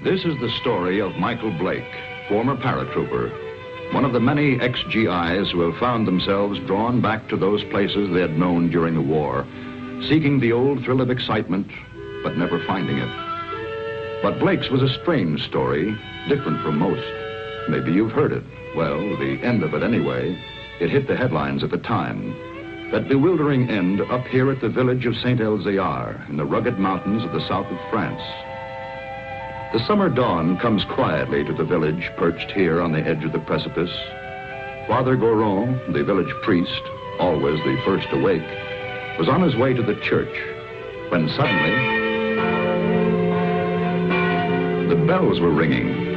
This is the story of Michael Blake, former paratrooper, one of the many ex-GIs who have found themselves drawn back to those places they had known during the war, seeking the old thrill of excitement, but never finding it. But Blake's was a strange story, different from most. Maybe you've heard it. Well, the end of it anyway. It hit the headlines at the time. That bewildering end up here at the village of Saint-Elzéar in the rugged mountains of the south of France. The summer dawn comes quietly to the village perched here on the edge of the precipice. Father Goron, the village priest, always the first awake, was on his way to the church when suddenly the bells were ringing.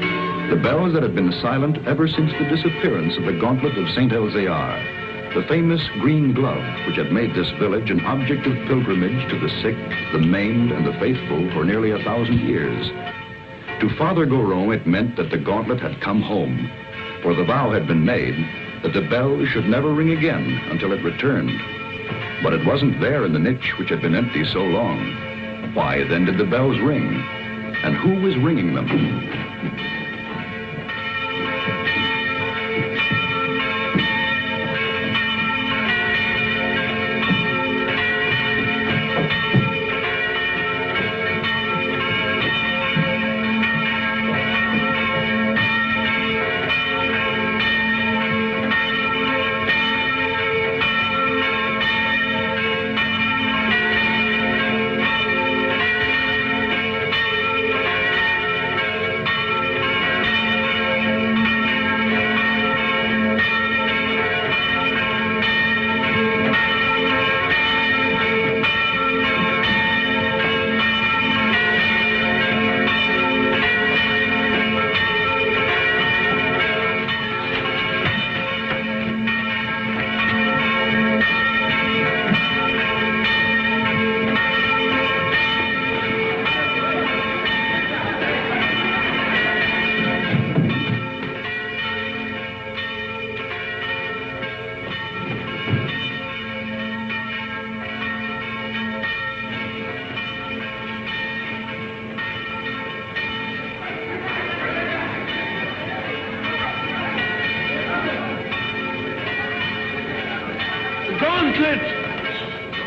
The bells that had been silent ever since the disappearance of the gauntlet of Saint-Elzéar. The famous green glove, which had made this village an object of pilgrimage to the sick, the maimed, and the faithful for nearly 1,000 years. To Father Goron, it meant that the gauntlet had come home, for the vow had been made that the bell should never ring again until it returned. But it wasn't there in the niche which had been empty so long. Why then did the bells ring? And who was ringing them?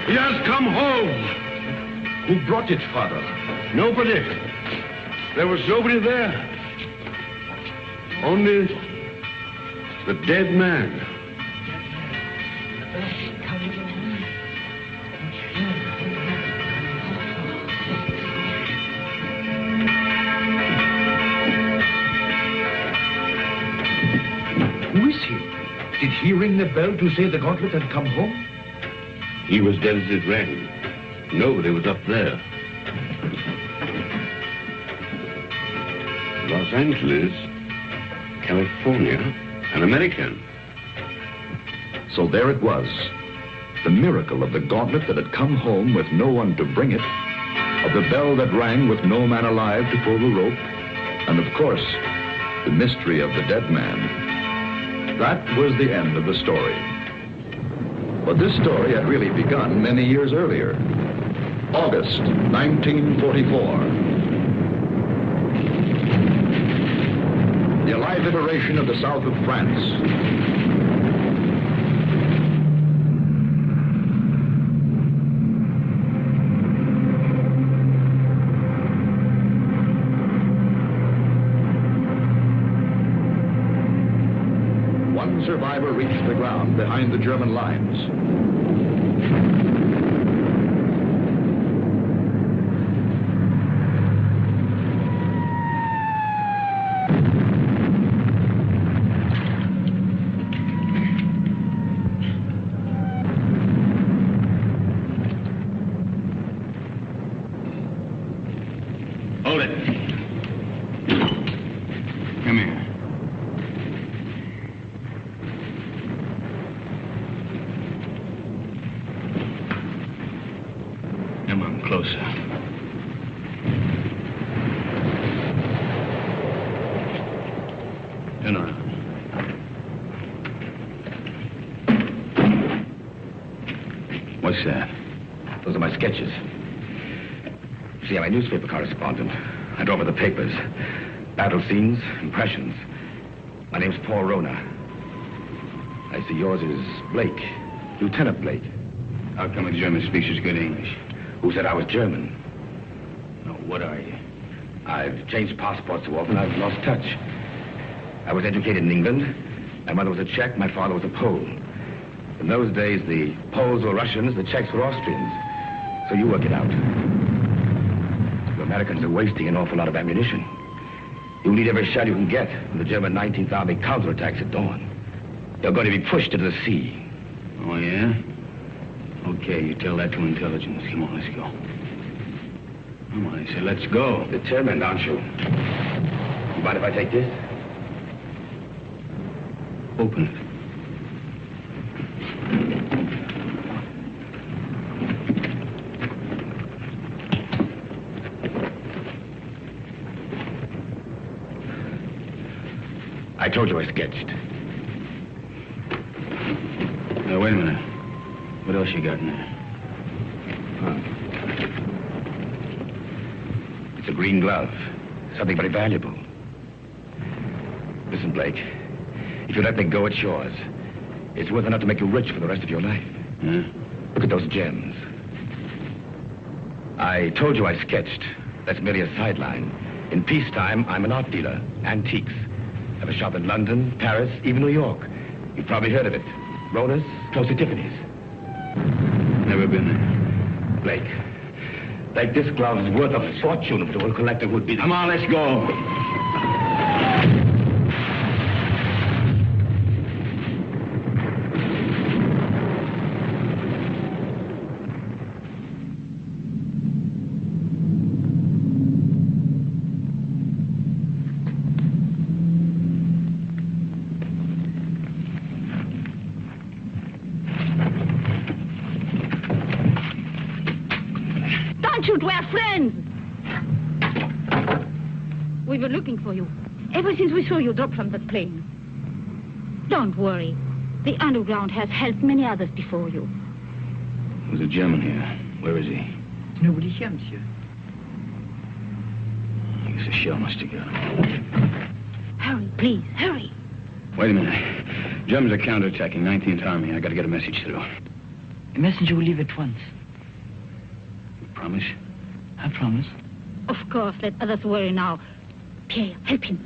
He has come home. Who brought it, Father? Nobody. There was nobody there. Only the dead man. Who is he? Did he ring the bell to say the gauntlet had come home? He was dead as it rang. Nobody was up there. Los Angeles, California, an American. So there it was. The miracle of the gauntlet that had come home with no one to bring it, of the bell that rang with no man alive to pull the rope, and of course, the mystery of the dead man. That was the end of the story. But this story had really begun many years earlier. August 1944. The Allied liberation of the south of France. One survivor reached the ground behind the German lines. Hold it. Come here. Come on, closer. Turn around. What's that? Those are my sketches. See, I'm a newspaper correspondent. I drove over the papers. Battle scenes, impressions. My name's Paul Rona. I see yours is Blake. Lieutenant Blake. How come a German speaks as good English? Who said I was German? No, what are you? I've changed passports so often I've lost touch. I was educated in England. My mother was a Czech, my father was a Pole. In those days, the Poles were Russians, the Czechs were Austrians. So you work it out. The Americans are wasting an awful lot of ammunition. You'll need every shell you can get when the German 19th Army counterattacks at dawn. You're going to be pushed into the sea. Oh, yeah? Okay, you tell that to intelligence. Come on, let's go. Come on, I say, let's go. Determined, aren't you? You mind if I take this? Open it. I told you I sketched. Now, wait a minute. What else you got in there? It's a green glove. Something very valuable. Listen, Blake. If you let me go, it's yours. It's worth enough to make you rich for the rest of your life. Huh? Look at those gems. I told you I sketched. That's merely a sideline. In peacetime, I'm an art dealer. Antiques. I have a shop in London, Paris, even New York. You've probably heard of it. Rona's, close to Tiffany's. Never been there. Blake, this glove is worth a fortune if it were a collector who'd be... Come on, let's go. We're friends. We were looking for you ever since we saw you drop from that plane. Don't worry. The underground has helped many others before you. There's a German here. Where is he? Nobody here, monsieur. I guess the shell must have got him. Hurry, please, hurry. Wait a minute. Germans are counterattacking 19th Army. I got to get a message through. A messenger will leave at once. You promise? I promise. Of course, let others worry now. Pierre, help him.